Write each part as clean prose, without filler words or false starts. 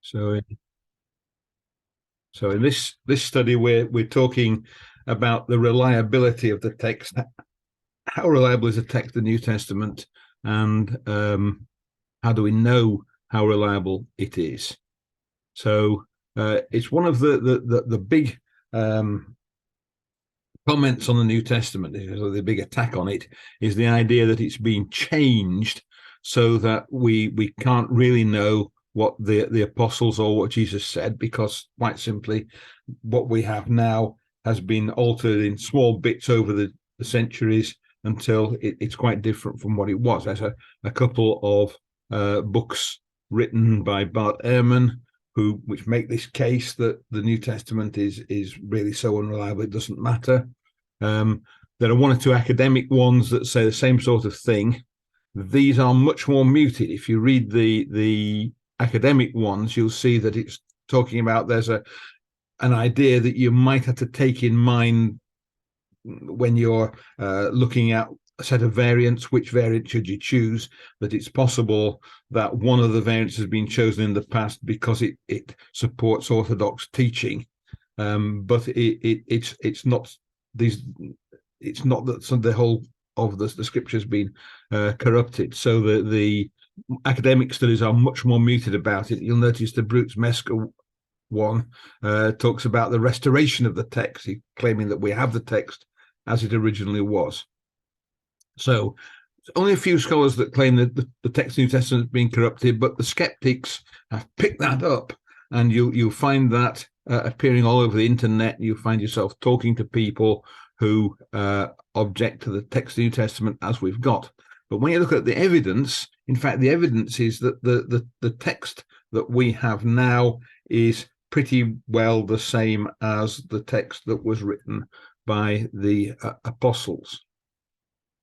So, so in this study, we're talking about the reliability of the text. How reliable is the text of the New Testament, and how do we know how reliable it is? So it's one of the big comments on the New Testament, the big attack on it, is the idea that it's been changed so that we can't really know what the apostles or what Jesus said, because quite simply what we have now has been altered in small bits over the centuries until it's quite different from what it was. There's a couple of books written by Bart Ehrman which make this case that the New Testament is really so unreliable it doesn't matter. There are one or two academic ones that say the same sort of thing. These are much more muted. If you read the academic ones, you'll see that it's talking about there's an idea that you might have to take in mind when you're looking at a set of variants. Which variant should you choose? That it's possible that one of the variants has been chosen in the past because it supports orthodox teaching, but it's not these. It's not that the whole of the scripture has been corrupted. So the academic studies are much more muted about it. You'll notice the Brooks Mesker one talks about the restoration of the text, claiming that we have the text as it originally was. So only a few scholars that claim that the text of the New Testament has been corrupted, but the skeptics have picked that up, and you'll find that appearing all over the internet. You find yourself talking to people who object to the text of the New Testament as we've got. But when you look at the evidence, in fact, the evidence is that the text that we have now is pretty well the same as the text that was written by the apostles.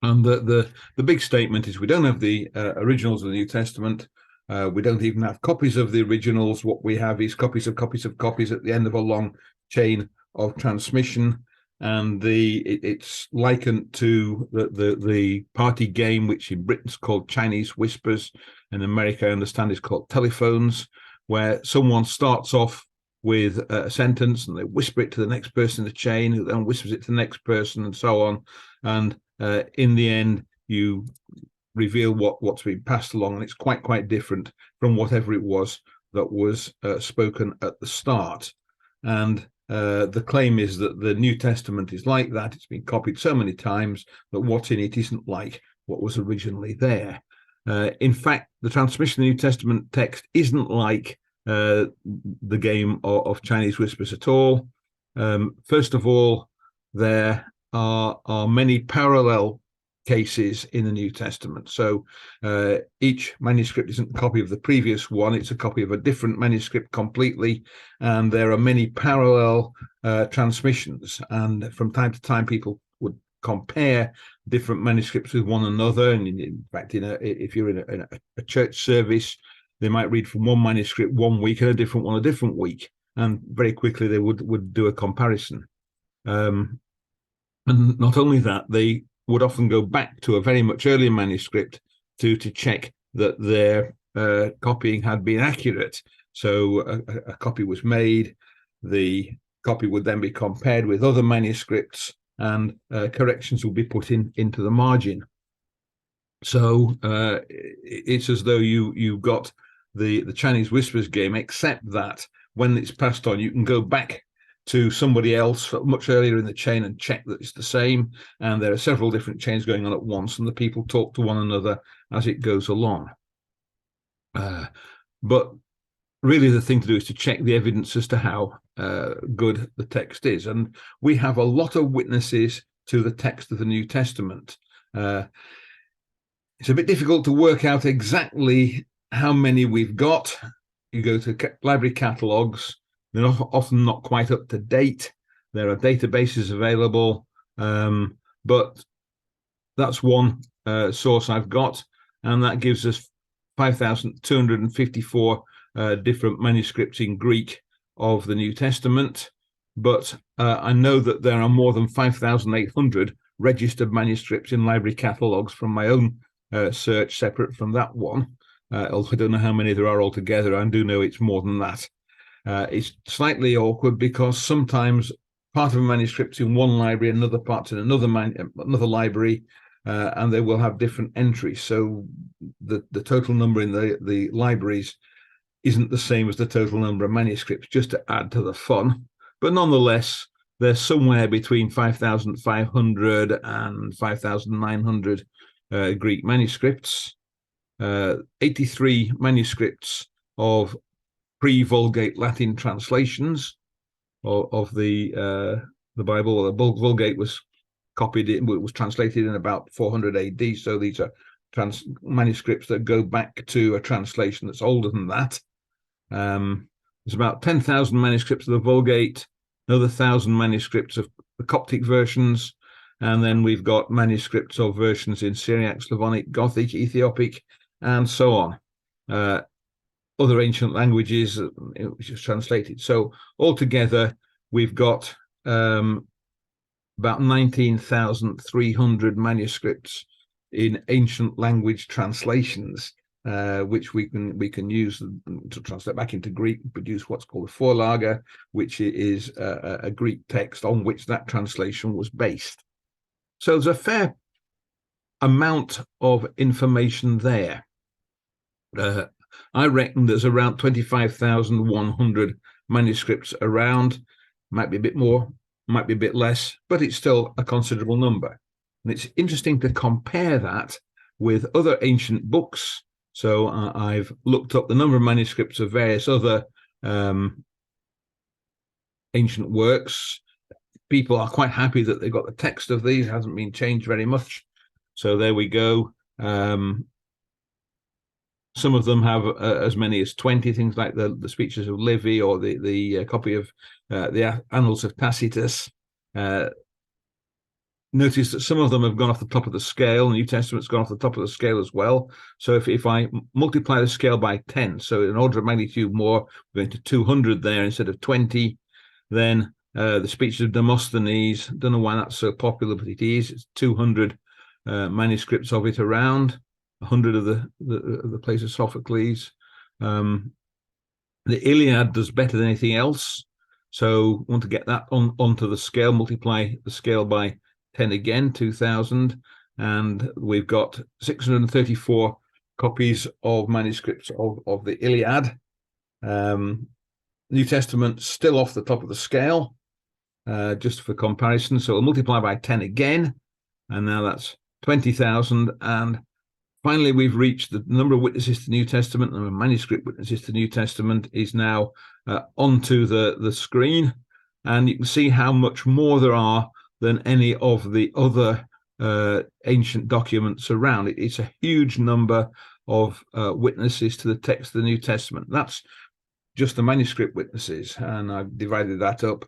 And the big statement is we don't have the originals of the New Testament. We don't even have copies of the originals. What we have is copies of copies of copies at the end of a long chain of transmission. And it's likened to the party game, which in Britain is called Chinese whispers. In America, I understand, is called telephones, where someone starts off with a sentence and they whisper it to the next person in the chain, who then whispers it to the next person, and so on. And in the end, you reveal what's been passed along, and it's quite different from whatever it was that was spoken at the start. And the claim is that the New Testament is like that. It's been copied so many times that what's in it isn't like what was originally there. In fact, the transmission of the New Testament text isn't like the game of Chinese whispers at all. First of all, there are many parallel cases in the New Testament. So each manuscript isn't a copy of the previous one. It's a copy of a different manuscript completely. And there are many parallel transmissions. And from time to time, people would compare different manuscripts with one another. And in fact, if you're in a church service, they might read from one manuscript one week and a different one a different week. And very quickly, they would do a comparison. And not only that, they would often go back to a very much earlier manuscript to check that their copying had been accurate. So a copy was made, the copy would then be compared with other manuscripts, and corrections will be put into the margin. So it's as though you've got the Chinese whispers game, except that when it's passed on, you can go back to somebody else much earlier in the chain and check that it's the same. And there are several different chains going on at once, and the people talk to one another as it goes along. But really the thing to do is to check the evidence as to how good the text is. And we have a lot of witnesses to the text of the New Testament. It's a bit difficult to work out exactly how many we've got. You go to library catalogues, they're often not quite up to date. There are databases available, but that's one source I've got, and that gives us 5,254 different manuscripts in Greek of the New Testament. But I know that there are more than 5,800 registered manuscripts in library catalogues from my own search, separate from that one. although I don't know how many there are altogether. I do know it's more than that. It's slightly awkward because sometimes part of a manuscript's in one library, another part's in another library, and they will have different entries. So the total number in the libraries isn't the same as the total number of manuscripts, just to add to the fun. But nonetheless, they're somewhere between 5,500 and 5,900 Greek manuscripts, 83 manuscripts of pre-Vulgate Latin translations of the Bible. The Vulgate was was translated in about 400 AD. So these are manuscripts that go back to a translation that's older than that. There's about 10,000 manuscripts of the Vulgate, another 1,000 manuscripts of the Coptic versions, and then we've got manuscripts of versions in Syriac, Slavonic, Gothic, Ethiopic, and so on. Other ancient languages, which is translated. So altogether, we've got about 19,300 manuscripts in ancient language translations, which we can use to translate back into Greek and produce what's called a Vorlage, which is a Greek text on which that translation was based. So there's a fair amount of information there. I reckon there's around 25,100 manuscripts around. Might be a bit more, might be a bit less, but it's still a considerable number. And it's interesting to compare that with other ancient books. So I've looked up the number of manuscripts of various other ancient works. People are quite happy that they've got the text of these. It hasn't been changed very much. So there we go. Some of them have as many as 20, things like the speeches of Livy or the copy of the Annals of Tacitus. Notice that some of them have gone off the top of the scale. The New Testament's gone off the top of the scale as well. So if I multiply the scale by 10, so an order of magnitude more, we're going to 200 there instead of 20, then the speeches of Demosthenes, don't know why that's so popular, but it is. It's 200 manuscripts of it around. 100 of the plays of Sophocles. The Iliad does better than anything else. So want to get that onto the scale, multiply the scale by 10 again, 2,000. And we've got 634 copies of manuscripts of the Iliad. New Testament still off the top of the scale, just for comparison. So we'll multiply by 10 again. And now that's 20,000. And finally, we've reached the number of witnesses to the New Testament. The manuscript witnesses to the New Testament is now onto the screen. And you can see how much more there are than any of the other ancient documents around. It's a huge number of witnesses to the text of the New Testament. That's just the manuscript witnesses, and I've divided that up.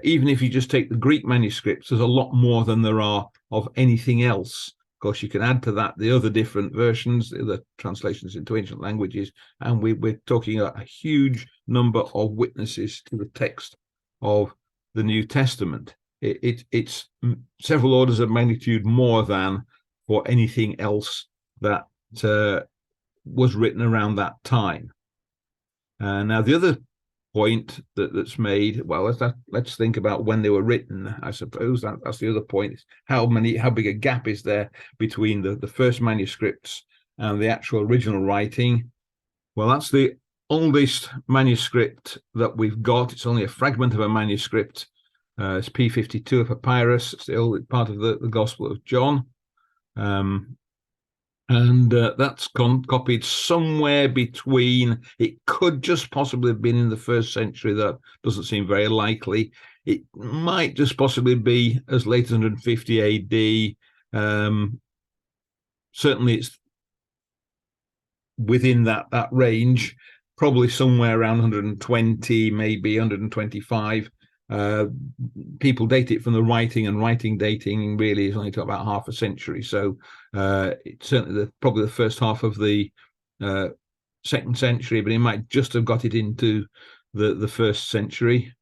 Even if you just take the Greek manuscripts, there's a lot more than there are of anything else. Of course, you can add to that the other different versions, the other translations into ancient languages, and we're talking a huge number of witnesses to the text of the New Testament. It's several orders of magnitude more than for anything else that was written around that time. Now, the other point that's made, well, let's think about when they were written. I suppose that's the other point. How big a gap is there between the first manuscripts and the actual original writing? Well, that's the oldest manuscript that we've got. It's only a fragment of a manuscript. It's P52 of papyrus. It's the old part of the Gospel of John. And that's copied somewhere between, it could just possibly have been in the 1st century. That doesn't seem very likely. It might just possibly be as late as 150 AD. Certainly it's within that range, probably somewhere around 120, maybe 125. People date it from the writing, and writing dating really is only to about half a century. So it's certainly probably the first half of the 2nd century, but he might just have got it into the 1st century.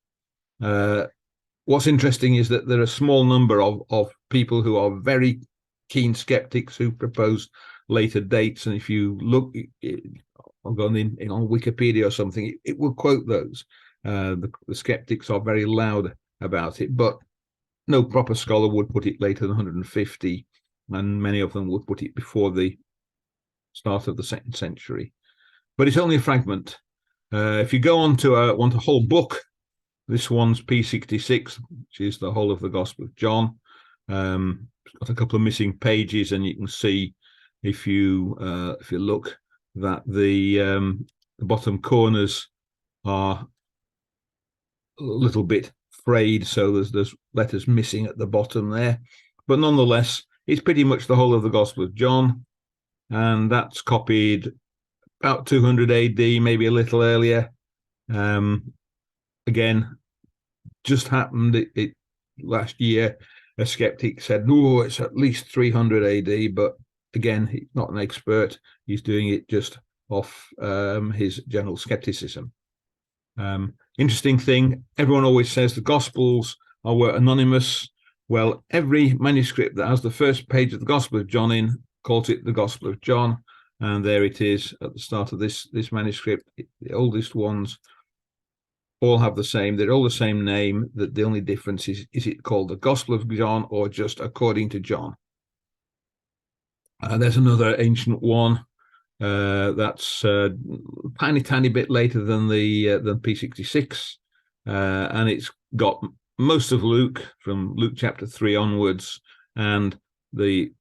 What's interesting is that there are a small number of people who are very keen skeptics who propose later dates, and if you look on Wikipedia or something, it will quote those. The skeptics are very loud about it, but no proper scholar would put it later than 150, and many of them would put it before the start of the 2nd century. But it's only a fragment. If you go on to want a whole book, this one's P66, which is the whole of the Gospel of John. It's got a couple of missing pages, and you can see if you look that the bottom corners are a little bit frayed, so there's letters missing at the bottom there. But nonetheless, it's pretty much the whole of the Gospel of John, and that's copied about 200 AD, maybe a little earlier. Again, just happened it last year. A skeptic said, no, it's at least 300 AD, but again, he's not an expert. He's doing it just off his general skepticism. Interesting thing, everyone always says the Gospels were anonymous. Well, every manuscript that has the first page of the Gospel of John in calls it the Gospel of John, and there it is at the start of this manuscript. The oldest ones all have the same. They're all the same name. That the only difference is it called the Gospel of John or just according to John? There's another ancient one that's tiny bit later than P66, and it's got most of Luke from Luke chapter 3 onwards, and the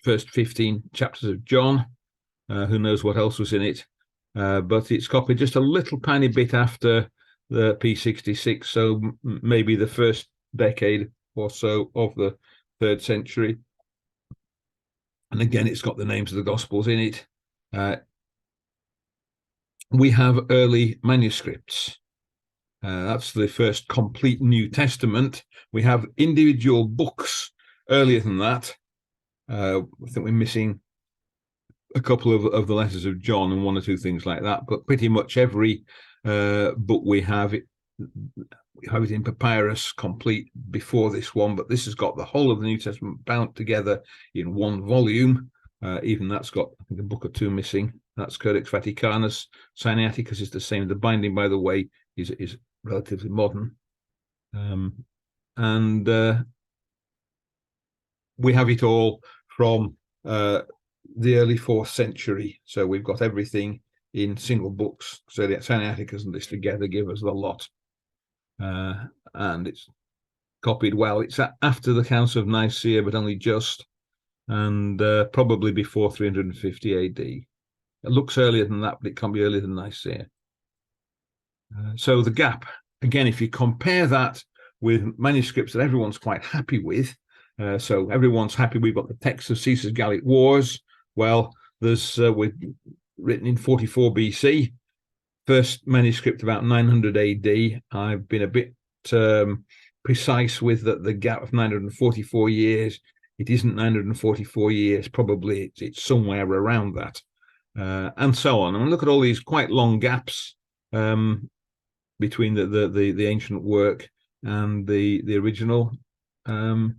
first 15 chapters of John. Who knows what else was in it? But it's copied just a little tiny bit after the P66, so maybe the first decade or so of the 3rd century. And again, it's got the names of the Gospels in it. We have early manuscripts. That's the first complete New Testament. We have individual books earlier than that. I think we're missing a couple of the letters of John and one or two things like that, but pretty much every book we have it in papyrus complete before this one, but this has got the whole of the New Testament bound together in one volume. Even that's got, I think, a book or two missing. That's Codex Vaticanus. Sinaiticus is the same. The binding, by the way, is relatively modern. And we have it all from the early 4th century. So we've got everything in single books. So the Sinaiticus and this together give us the lot. And it's copied well. It's after the Council of Nicaea, but only just, and probably before 350 AD. It looks earlier than that, but it can't be earlier than Nicaea. So the gap, again, if you compare that with manuscripts that everyone's quite happy with, so everyone's happy we've got the text of Caesar's Gallic Wars. Well, there's written in 44 BC, first manuscript about 900 AD. I've been a bit precise with the gap of 944 years. It isn't 944 years, probably it's somewhere around that, and so on. And look at all these quite long gaps between the ancient work and the original. For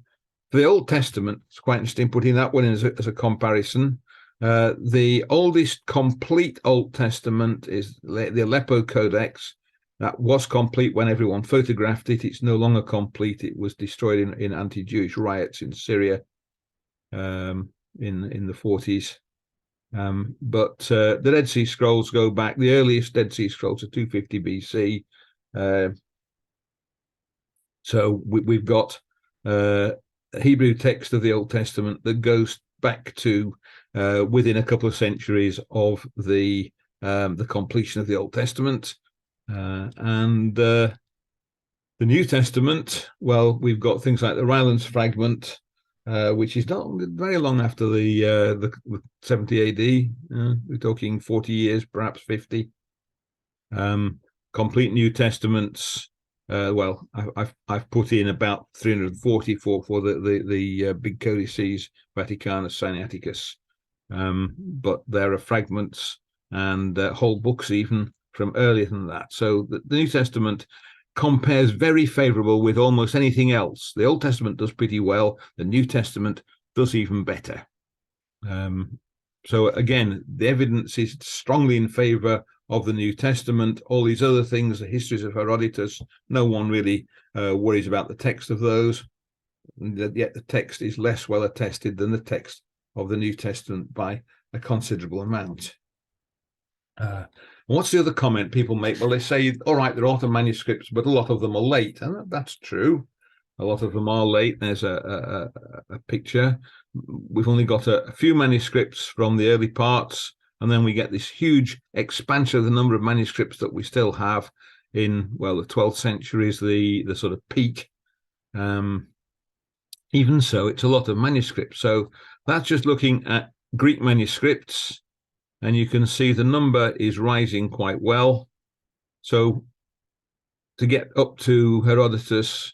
the Old Testament, it's quite interesting putting that one in as a comparison. The oldest complete Old Testament is the Aleppo Codex. That was complete when everyone photographed it. It's no longer complete. It was destroyed in anti-Jewish riots in Syria in the 40s. But the Dead Sea Scrolls go back. The earliest Dead Sea Scrolls are 250 BC. So we've got a Hebrew text of the Old Testament that goes back to within a couple of centuries of the completion of the Old Testament. And the New Testament, well, we've got things like the Rylands fragment, which is not very long after the 70 AD. We're talking 40 years, perhaps 50. Complete New Testaments. Well, I've put in about 340 for the big codices, Vaticanus, Sinaiticus, but there are fragments and whole books even from earlier than that. So the New Testament compares very favorable with almost anything else. The Old Testament does pretty well. The New Testament does even better. So again, the evidence is strongly in favor of the New Testament. All these other things, the histories of Herodotus, no one really worries about the text of those. Yet the text is less well attested than the text of the New Testament by a considerable amount. What's the other comment people make? Well, they say, all right, there are a lot of manuscripts, but a lot of them are late. And that's true. A lot of them are late. There's a picture. We've only got a few manuscripts from the early parts, and then we get this huge expansion of the number of manuscripts that we still have in, well, the 12th century is the sort of peak. Even so, it's a lot of manuscripts. So that's just looking at Greek manuscripts, and you can see the number is rising quite well. So to get up to Herodotus,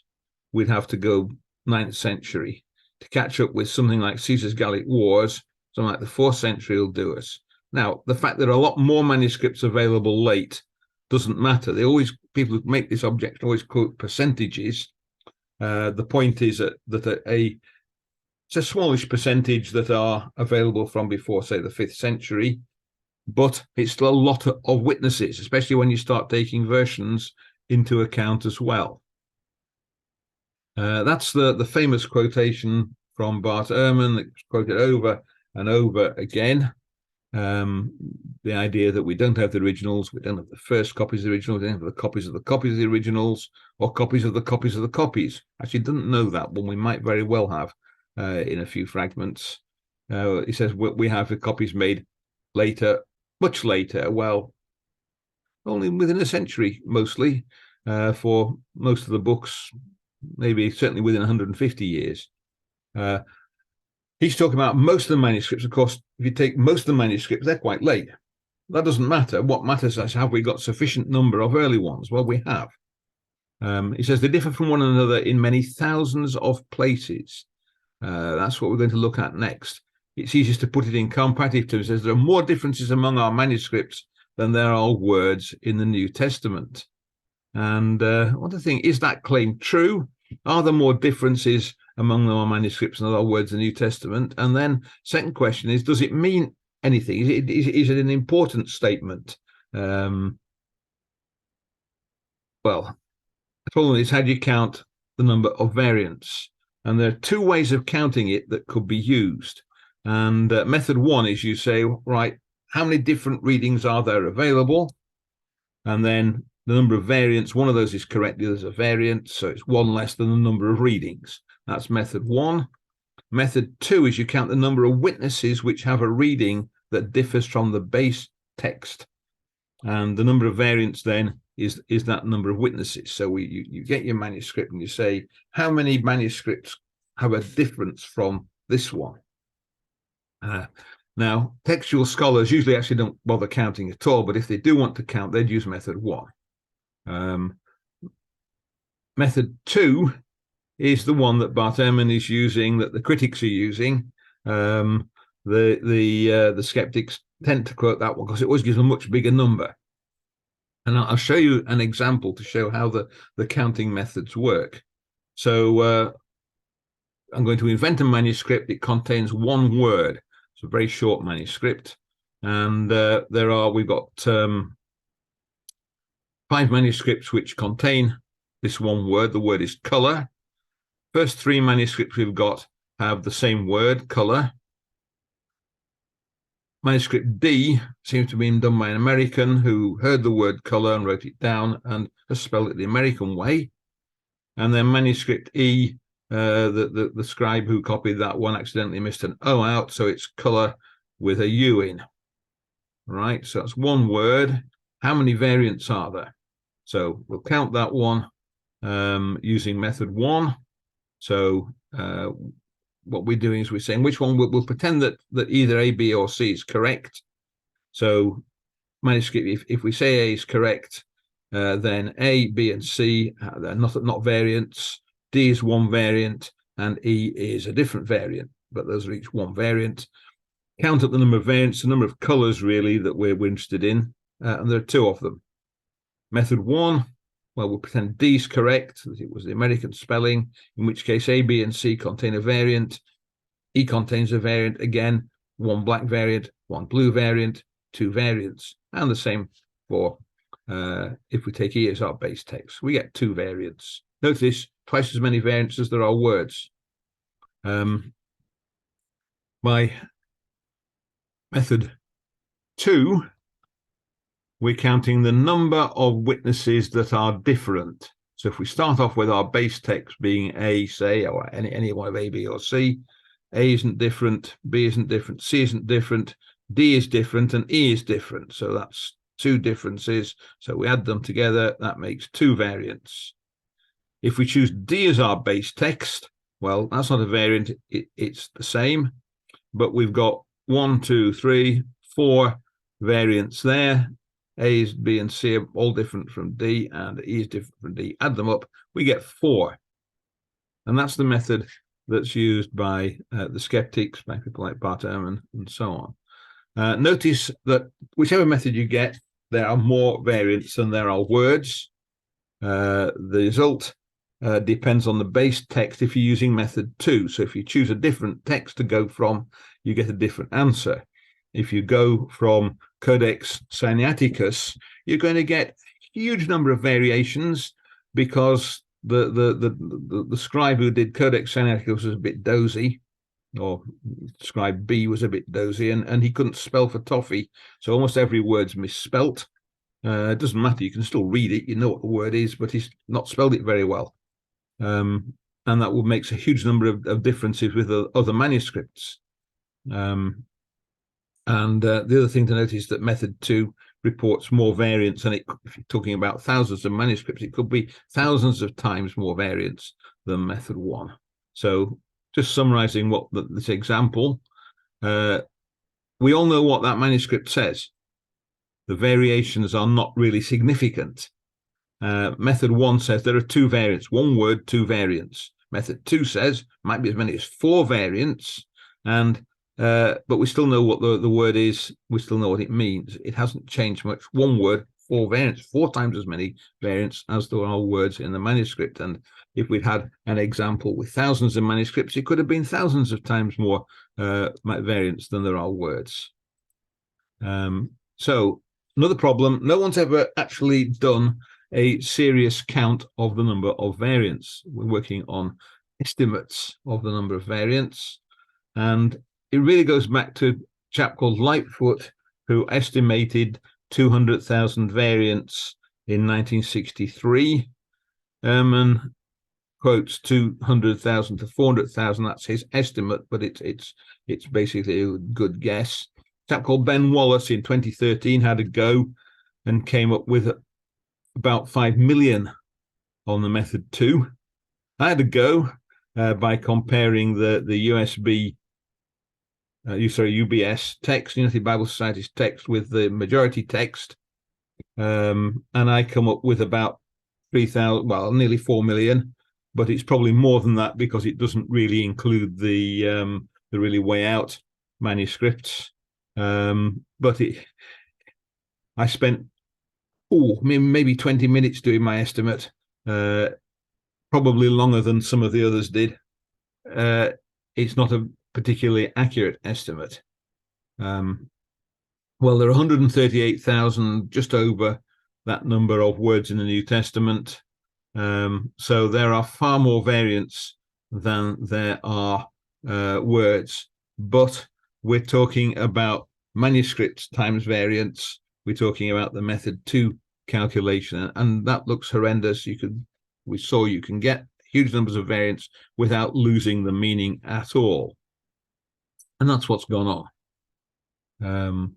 we'd have to go 9th century. To catch up with something like Caesar's Gallic Wars, something like the 4th century will do us. Now, the fact that a lot more manuscripts available late doesn't matter. People who make this objection always quote percentages. The point is that it's a smallish percentage that are available from before, say, the 5th century, but it's still a lot of witnesses, especially when you start taking versions into account as well. That's the famous quotation from Bart Ehrman that's quoted over and over again. The idea that we don't have the originals, we don't have the first copies of the originals, we don't have the copies of the originals, or copies of the copies of the copies. Actually, didn't know that one. We might very well have in a few fragments. He says we have the copies made later, much later. Well, only within a century, mostly, for most of the books, maybe certainly within 150 years. He's talking about most of the manuscripts. Of course, if you take most of the manuscripts, they're quite late. That doesn't matter. What matters is, have we got sufficient number of early ones? Well, we have. He says they differ from one another in many thousands of places. That's what we're going to look at next. It's easiest to put it in comparative terms. He says there are more differences among our manuscripts than there are words in the New Testament. And I want to think, is that claim true? Are there more differences among our manuscripts than there are words in the New Testament? And then second question is, does it mean anything? Is it an important statement? Well, the problem is, how do you count the number of variants? And there are two ways of counting it that could be used. And method one is you say, right, how many different readings are there available? And then the number of variants, one of those is correct, the other is a variant, so it's one less than the number of readings. That's method one. Method two is you count the number of witnesses which have a reading that differs from the base text. And the number of variants then is that number of witnesses. So you get your manuscript and you say, how many manuscripts have a difference from this one? Now, textual scholars usually actually don't bother counting at all, but if they do want to count, they'd use method one. Method two is the one that Bart Ehrman is using, that the critics are using. The skeptics tend to quote that one because it always gives a much bigger number. And I'll show you an example to show how the counting methods work. So I'm going to invent a manuscript. It contains one word. It's a very short manuscript. And we've got 5 manuscripts which contain this one word. The word is color. First 3 manuscripts we've got have the same word, color. Manuscript D seems to have been done by an American who heard the word color and wrote it down and has spelled it the American way. And then manuscript E, the scribe who copied that one accidentally missed an O out, so it's color with a U in. Right, so that's one word. How many variants are there? So we'll count that one using method one. So what we're doing is we're saying which one we'll pretend that either A, B, or C is correct. So manuscript, if we say A is correct, then A, B, and C they're not variants. D is one variant, and E is a different variant, but those are each one variant. Count up the number of variants, the number of colors really that we're interested in, and there are 2 of them. Method one. Well, we'll pretend D is correct, that it was the American spelling, in which case A, B, and C contain a variant. E contains a variant, again, one black variant, one blue variant, two variants, and the same for if we take E as our base text, we get two variants. Notice twice as many variants as there are words. By method 2, we're counting the number of witnesses that are different. So if we start off with our base text being A, say, or any one of A, B, or C, A isn't different, B isn't different, C isn't different, D is different, and E is different. So that's two differences. So we add them together, that makes two variants. If we choose D as our base text, well, that's not a variant, it's the same, but we've got 1, 2, 3, 4 variants there. A, B, and C are all different from D, and E is different from D. Add them up, we get 4. And that's the method that's used by the Sceptics, by people like Bart Ehrman, and so on. Notice that whichever method you get, there are more variants than there are words. The result depends on the base text if you're using method 2. So if you choose a different text to go from, you get a different answer. If you go from Codex Sinaiticus, you're going to get a huge number of variations because the scribe who did Codex Sinaiticus was a bit dozy, or scribe B was a bit dozy, and he couldn't spell for toffee, so almost every word's misspelt. It doesn't matter, you can still read it, you know what the word is, but he's not spelled it very well. And that makes a huge number of differences with the other manuscripts. And the other thing to note is that method 2 reports more variants, and if you're talking about thousands of manuscripts, it could be thousands of times more variants than method 1. So just summarizing what this example, we all know what that manuscript says. The variations are not really significant. Method 1 says there are 2 variants, 1 word, 2 variants. Method 2 says might be as many as 4 variants, and but we still know what the word is. We still know what it means. It hasn't changed much. 1 word, 4 variants, 4 times as many variants as there are words in the manuscript. And if we'd had an example with thousands of manuscripts, it could have been thousands of times more variants than there are words. So another problem, no one's ever actually done a serious count of the number of variants. We're working on estimates of the number of variants, and it really goes back to a chap called Lightfoot, who estimated 200,000 variants in 1963. Ehrman quotes 200,000 to 400,000. That's his estimate, but it's basically a good guess. A chap called Ben Wallace in 2013 had a go and came up with about 5 million on the method 2. I had a go by comparing the UBS text, United Bible Society's text, with the majority text, and I come up with about 3,000, well, nearly 4 million, but it's probably more than that because it doesn't really include the really way out manuscripts. But I spent maybe 20 minutes doing my estimate, probably longer than some of the others did. It's not a particularly accurate estimate. Well, there are 138,000, just over that number of words in the New Testament. So there are far more variants than there are words, but we're talking about manuscripts times variants. We're talking about the method 2 calculation, and that looks horrendous. You can get huge numbers of variants without losing the meaning at all. And that's what's gone on.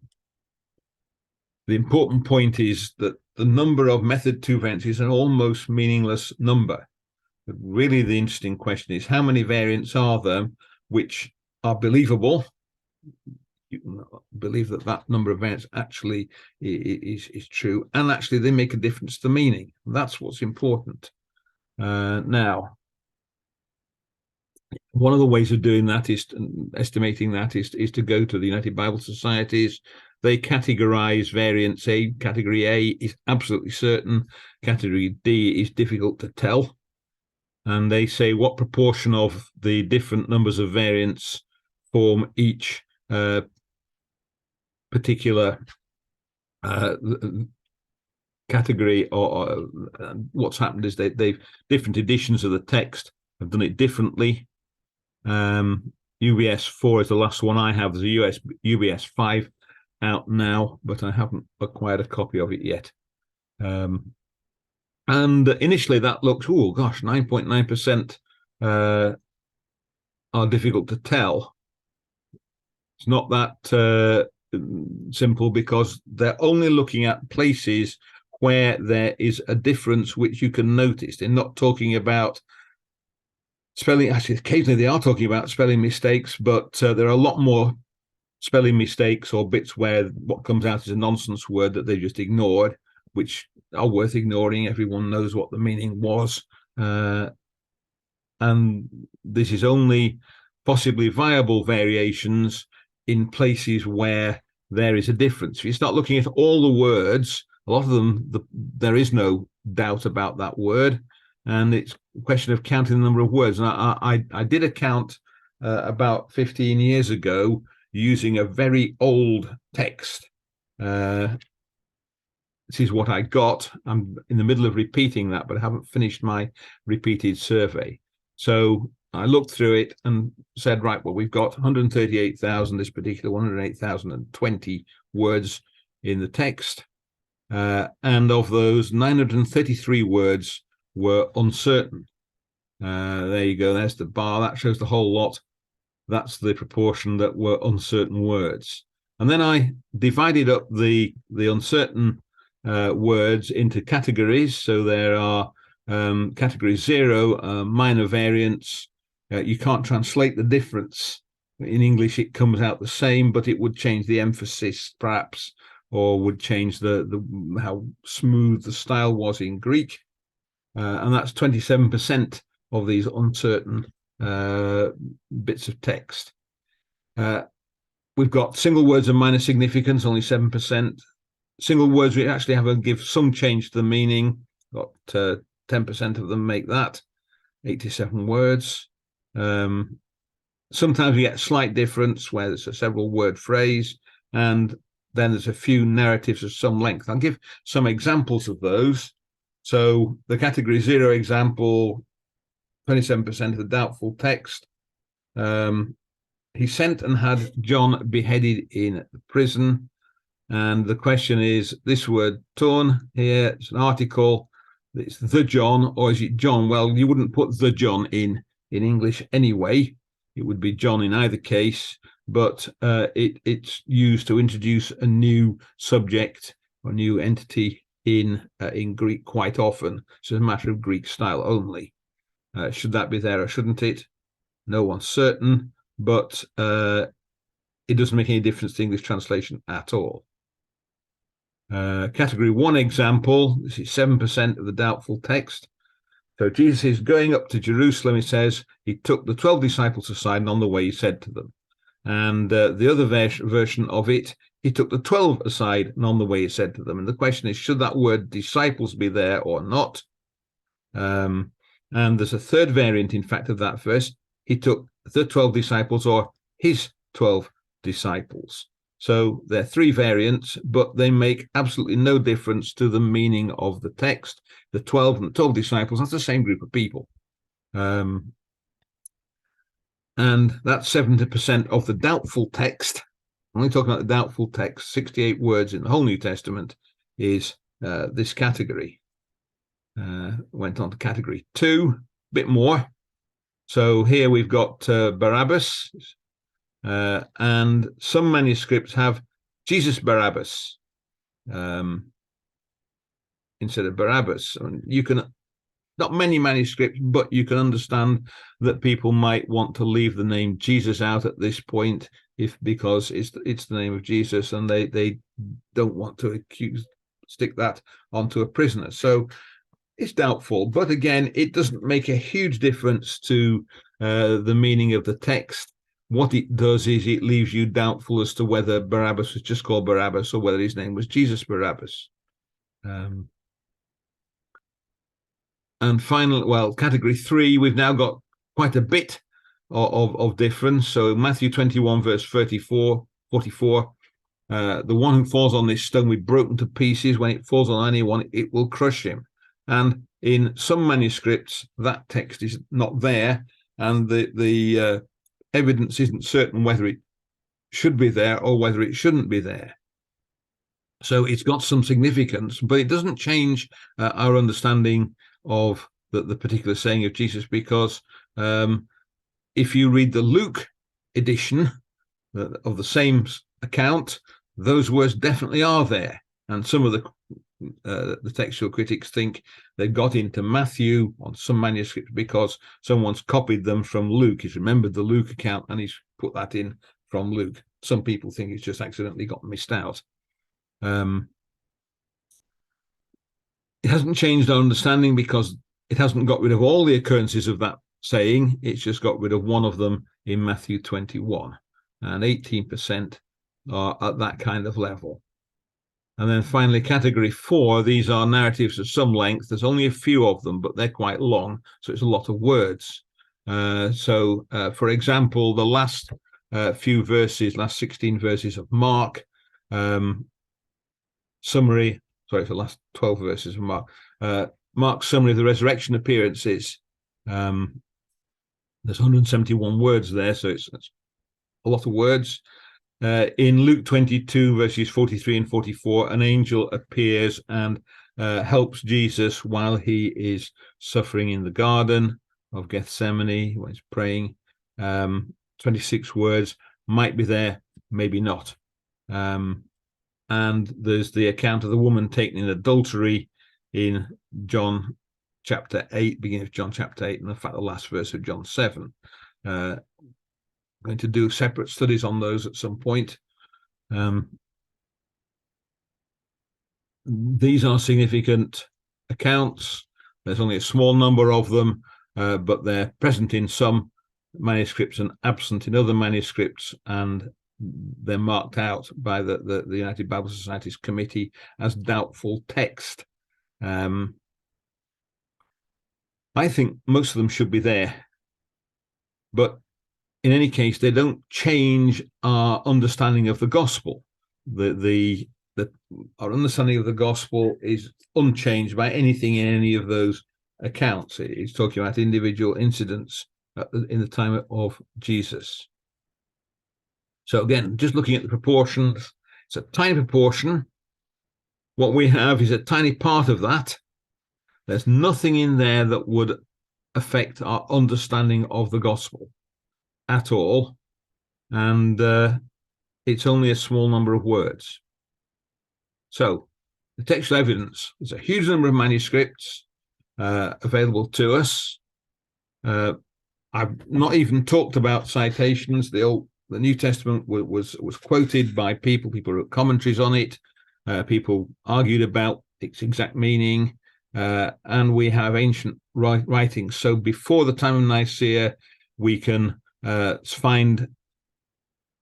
The important point is that the number of method 2 variants is an almost meaningless number. But really, the interesting question is how many variants are there which are believable? You can believe that number of variants actually is true, and actually they make a difference to the meaning. That's what's important. Now, one of the ways of doing that is estimating that is to go to the United Bible Societies. They categorize variants. Category A is absolutely certain. Category D is difficult to tell. And they say what proportion of the different numbers of variants form each particular category, or what's happened is they've different editions of the text have done it differently. UBS 4 is the last one I have. There's a UBS 5 out now, but I haven't acquired a copy of it yet. And initially that looked, 9.9% are difficult to tell. It's not that simple, because they're only looking at places where there is a difference which you can notice. They're not talking about spelling. Actually, occasionally they are talking about spelling mistakes, but there are a lot more spelling mistakes or bits where what comes out is a nonsense word that they just ignored, which are worth ignoring. Everyone knows what the meaning was. And this is only possibly viable variations in places where there is a difference. If you start looking at all the words, a lot of them, there is no doubt about that word, and it's a question of counting the number of words. And I did a count about 15 years ago using a very old text. This is what I got. I'm in the middle of repeating that, but I haven't finished my repeated survey. So I looked through it and said, right, well, we've got 138,000, this particular 108,020 words in the text. And of those, 933 words were uncertain. There you go. There's the bar. That shows the whole lot. That's the proportion that were uncertain words. And then I divided up the uncertain words into categories. So there are category 0, minor variants. You can't translate the difference. In English, it comes out the same, but it would change the emphasis, perhaps, or would change the how smooth the style was in Greek. And that's 27% of these uncertain bits of text. We've got single words of minor significance, only 7%. Single words we actually give some change to the meaning. Got 10% of them make that, 87 words. Sometimes we get a slight difference where there's a several word phrase, and then there's a few narratives of some length. I'll give some examples of those. So the category 0 example, 27% of the doubtful text. He sent and had John beheaded in prison. And the question is, this word ton here, it's an article, it's the John, or is it John? Well, you wouldn't put the John in English anyway. It would be John in either case, but it's used to introduce a new subject or new entity in Greek quite often. It's a matter of Greek style only. Should that be there or shouldn't it? No one's certain, but it doesn't make any difference to English translation at all. Category 1 example, this is 7% of the doubtful text. So Jesus is going up to Jerusalem. He says he took the 12 disciples aside, and on the way he said to them. And the other version of it, he took the 12 aside, and on the way he said to them. And the question is, should that word disciples be there or not? And there's a third variant, in fact, of that verse. He took the 12 disciples, or his 12 disciples. So there are 3 variants, but they make absolutely no difference to the meaning of the text. The 12 and the 12 disciples, that's the same group of people. And that's 70% of the doubtful text. I'm only talking about the doubtful text. 68 words in the whole New Testament is this category. Went on to category 2, a bit more. So here we've got Barabbas. And some manuscripts have Jesus Barabbas instead of Barabbas. And you can, not many manuscripts, but you can understand that people might want to leave the name Jesus out at this point, because it's the name of Jesus, and they don't want to stick that onto a prisoner. So it's doubtful, but again, it doesn't make a huge difference to the meaning of the text. What it does is it leaves you doubtful as to whether Barabbas was just called Barabbas or whether his name was Jesus Barabbas. And finally, category 3, we've now got quite a bit of difference. So Matthew 21, verse 44, The one who falls on this stone will be broken to pieces. When it falls on anyone, it will crush him. And in some manuscripts, that text is not there, and the evidence isn't certain whether it should be there or whether it shouldn't be there. So it's got some significance, but it doesn't change our understanding of the particular saying of Jesus, because if you read the Luke edition of the same account, those words definitely are there. And some of the textual critics think they got into Matthew on some manuscripts because someone's copied them from Luke. He's remembered the Luke account and he's put that in from Luke. Some people think it's just accidentally got missed out. It hasn't changed our understanding because it hasn't got rid of all the occurrences of that saying. It's just got rid of one of them in Matthew 21, and 18% are at that kind of level. And then finally, category 4, these are narratives of some length. There's only a few of them, but they're quite long, so it's a lot of words. For example, the last few verses, last 16 verses of Mark, summary, sorry, for the last 12 verses of Mark, Mark's summary of the resurrection appearances. There's 171 words there, so it's a lot of words. In Luke 22, verses 43 and 44, an angel appears and helps Jesus while he is suffering in the Garden of Gethsemane when he's praying. 26 words, might be there, maybe not. And there's the account of the woman taken in adultery in John chapter 8, beginning of John chapter 8, and in fact the last verse of John 7. Going to do separate studies on those at some point. These are significant accounts. There's only a small number of them, but they're present in some manuscripts and absent in other manuscripts, and they're marked out by the United Bible Society's committee as doubtful text. I think most of them should be there, but in any case, they don't change our understanding of the gospel. Our understanding of the gospel is unchanged by anything in any of those accounts. It's talking about individual incidents in the time of Jesus. So again, just looking at the proportions, it's a tiny proportion. What we have is a tiny part of that. There's nothing in there that would affect our understanding of the gospel at all, and it's only a small number of words. So the textual evidence, there's a huge number of manuscripts available to us. I've not even talked about citations. The New Testament was quoted by people wrote commentaries on it, people argued about its exact meaning, and we have ancient writings. So before the time of Nicaea, we can find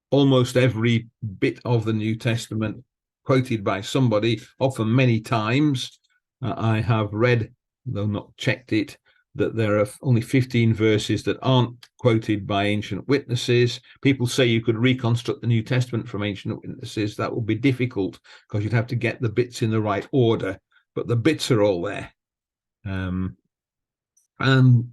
almost every bit of the New Testament quoted by somebody, often many times. I have read, though not checked it, that there are only 15 verses that aren't quoted by ancient witnesses. People say you could reconstruct the New Testament from ancient witnesses. That would be difficult because you'd have to get the bits in the right order, but the bits are all there. And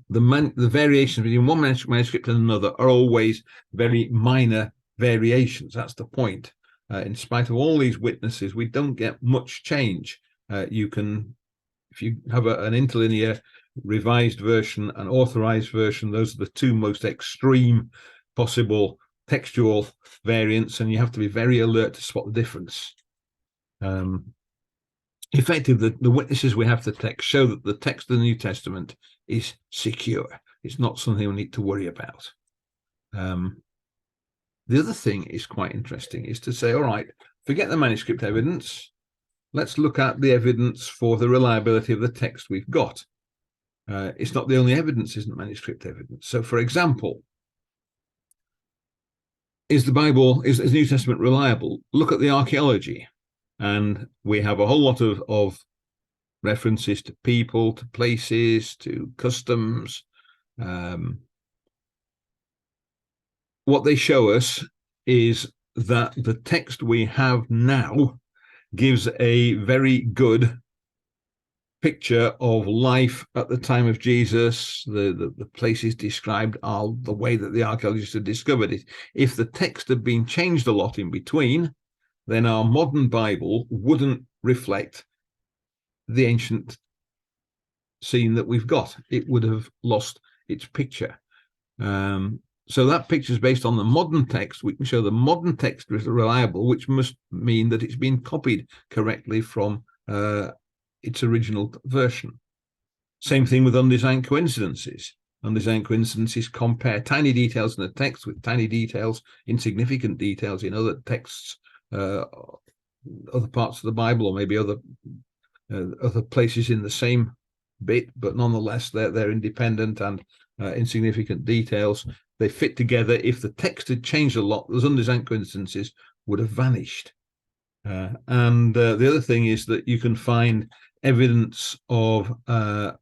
the variations between one manuscript and another are always very minor variations. That's the point. In spite of all these witnesses, we don't get much change. You can, if you have an interlinear revised version and authorized version, those are the two most extreme possible textual variants, and you have to be very alert to spot the difference. Effectively, the witnesses we have to text show that the text of the New Testament is secure. It's not something we need to worry about. The other thing is quite interesting, is to say, all right, forget the manuscript evidence. Let's look at the evidence for the reliability of the text we've got. It's not the only evidence, isn't manuscript evidence. So, for example, is the New Testament reliable? Look at the archaeology. And we have a whole lot of references to people, to places, to customs. What they show us is that the text we have now gives a very good picture of life at the time of Jesus. The places described are the way that the archaeologists have discovered it. If the text had been changed a lot in between, then our modern Bible wouldn't reflect the ancient scene that we've got. It would have lost its picture. So that picture is based on the modern text. We can show the modern text is reliable, which must mean that it's been copied correctly from its original version. Same thing with undesigned coincidences. Undesigned coincidences compare tiny details in the text with tiny details, insignificant details in other texts, other parts of the Bible, or maybe other places in the same bit, but nonetheless they're independent and insignificant details. They fit together. If the text had changed a lot, those undesigned coincidences would have vanished. And the other thing is that you can find evidence of the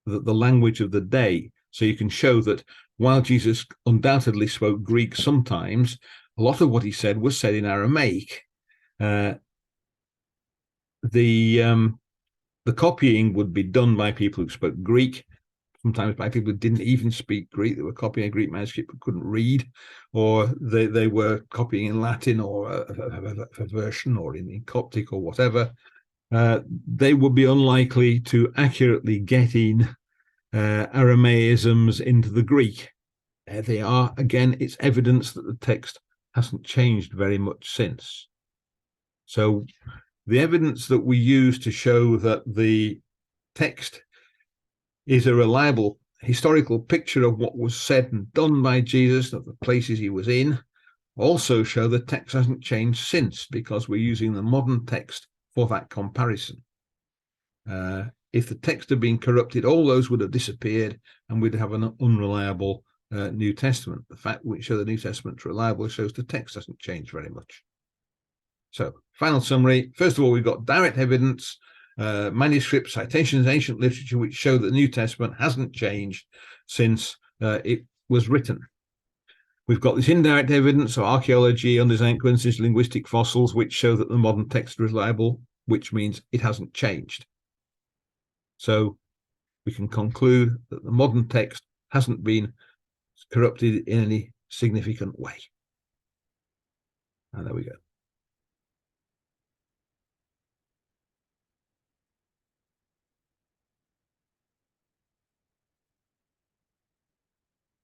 language of the day. So you can show that while Jesus undoubtedly spoke Greek sometimes, a lot of what he said was said in Aramaic. The copying would be done by people who spoke Greek, sometimes by people who didn't even speak Greek. They were copying a Greek manuscript but couldn't read, or they were copying in Latin or a version, or in Coptic or whatever. They would be unlikely to accurately get in Aramaisms into the Greek. There they are. Again, it's evidence that the text hasn't changed very much since. So the evidence that we use to show that the text is a reliable historical picture of what was said and done by Jesus, of the places he was in, also show the text hasn't changed since, because we're using the modern text for that comparison. If the text had been corrupted, all those would have disappeared and we'd have an unreliable New Testament. The fact we show the New Testament's reliable shows the text hasn't changed very much. So, final summary. First of all, we've got direct evidence, manuscripts, citations, ancient literature, which show that the New Testament hasn't changed since it was written. We've got this indirect evidence, so archaeology, undesigned coincidences, linguistic fossils, which show that the modern text is reliable, which means it hasn't changed. So we can conclude that the modern text hasn't been corrupted in any significant way. And there we go.